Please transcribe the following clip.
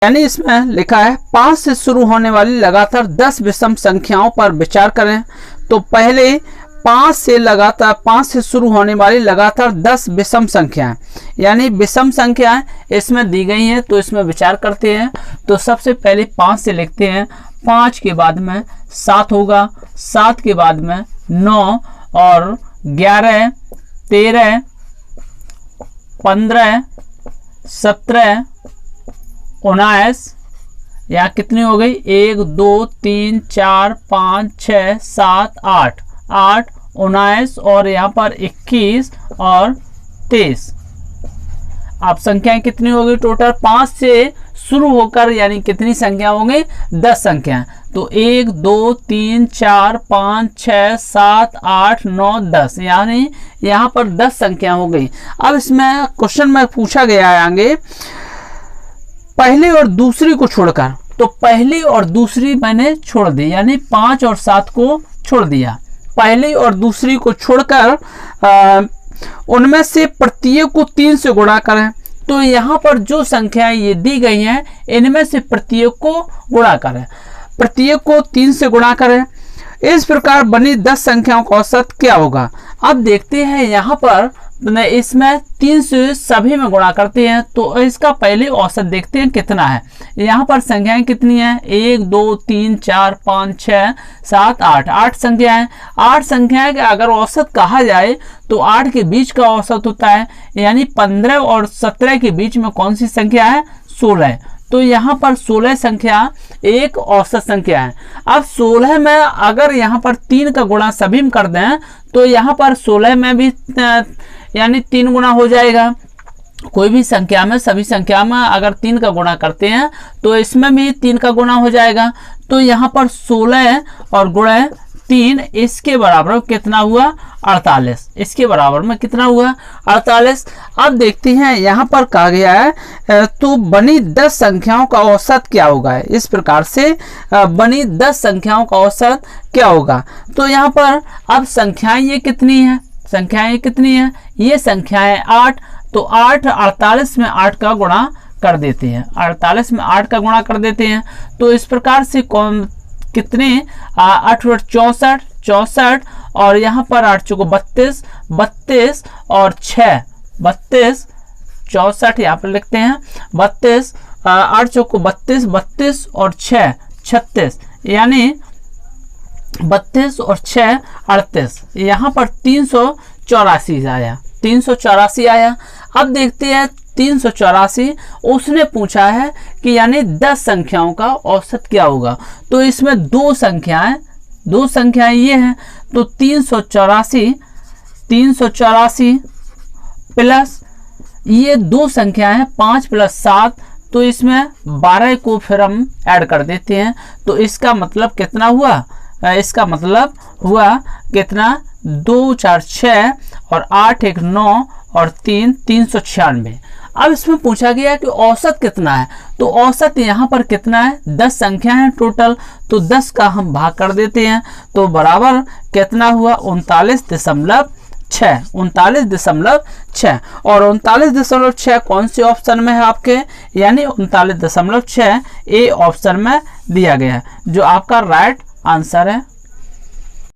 यानी इसमें लिखा है 5 से शुरू होने वाली लगातार 10 विषम संख्याओं पर विचार करें। तो पहले 5 से शुरू होने वाली लगातार 10 विषम संख्याएं, यानी विषम संख्याएं इसमें दी गई हैं, तो इसमें विचार करते हैं। तो सबसे पहले 5 से लिखते हैं, 5 के बाद में 7 होगा, 7 के बाद में 9 और 11, 13, 15, 17, 19, यहाँ कितनी हो गई, 1 2 3 4 5 6 7 8, 8 19 और यहाँ पर 21 और 23। अब संख्याएं कितनी हो गई टोटल, 5 से शुरू होकर यानी कितनी संख्या हो गई, 10 संख्या। तो 1 2 3 4 5 6 7 8 9 10, यानी यहाँ पर 10 संख्या हो गई। अब इसमें क्वेश्चन में पूछा गया है आगे पहली और दूसरी को छोड़कर, तो पहली और दूसरी मैंने छोड़ दी, यानी 5 और 7 को छोड़ दिया। पहली और दूसरी को छोड़कर उनमें से प्रत्येक को 3 से गुणा करें। तो यहाँ पर जो संख्याएं ये दी गई हैं इनमें से प्रत्येक को गुणा करें, प्रत्येक को 3 से गुणा करें। इस प्रकार बनी 10 संख्याओं का औसत क्या होगा। अब देखते हैं यहाँ पर इसमें 3 से सभी में गुणा करते हैं, तो इसका पहले औसत देखते हैं कितना है। यहाँ पर संख्याएं कितनी हैं, 1 2 3 4 5 6 7 8, 8 संख्याएं। 8 संख्याएं का अगर औसत कहा जाए तो 8 के बीच का औसत होता है, यानी 15 और 17 के बीच में कौन सी संख्या है, 16। तो यहाँ पर 16 संख्या एक औसत संख्या है। अब 16 में अगर यहाँ पर 3 का गुणा सभी में कर दें तो यहाँ पर 16 में भी यानी 3 गुना हो जाएगा। कोई भी संख्या में, सभी संख्या में अगर 3 का गुणा करते हैं तो इसमें भी 3 का गुणा हो जाएगा। तो यहाँ पर 16 और गुणे 3 इसके बराबर में कितना हुआ, 48। इसके बराबर में कितना हुआ, 48। अब देखते हैं यहाँ पर कहा गया है तो बनी 10 संख्याओं का औसत क्या होगा। इस प्रकार से बनी 10 संख्याओं का औसत क्या होगा। तो यहाँ पर अब संख्याएं ये कितनी है, संख्याएं कितनी है, ये संख्याएं 8। तो 8 48 में 8 का गुणा कर देते हैं, 48 में 8 का गुणा कर देते हैं। तो इस प्रकार से कौन कितने 8 64, 64 और यहाँ पर 8 चौको 32, 32 और 6 32, 64 यहाँ पर लिखते हैं 32, 8 चौको 32, 32 और 6 36, यानी 32 और 6 38। यहाँ पर 384 आया, 384 आया। अब देखते हैं 384 उसने पूछा है कि यानी 10 संख्याओं का औसत क्या होगा। तो इसमें दो संख्याएं ये हैं, तो 384 प्लस ये दो संख्याएं हैं 5 + 7, तो इसमें 12 को फिर हम ऐड कर देते हैं। तो इसका मतलब कितना हुआ, इसका मतलब हुआ कितना, 2 4 6 और 8 1 9 और 3 396। अब इसमें पूछा गया कि औसत कितना है। तो औसत यहाँ पर कितना है, 10 संख्या है टोटल, तो 10 का हम भाग कर देते हैं तो बराबर कितना हुआ, 39.6, 39.6। और 39.6 कौन से ऑप्शन में है आपके, यानी 39.6 ए ऑप्शन में दिया गया है, जो आपका राइट आंसर है।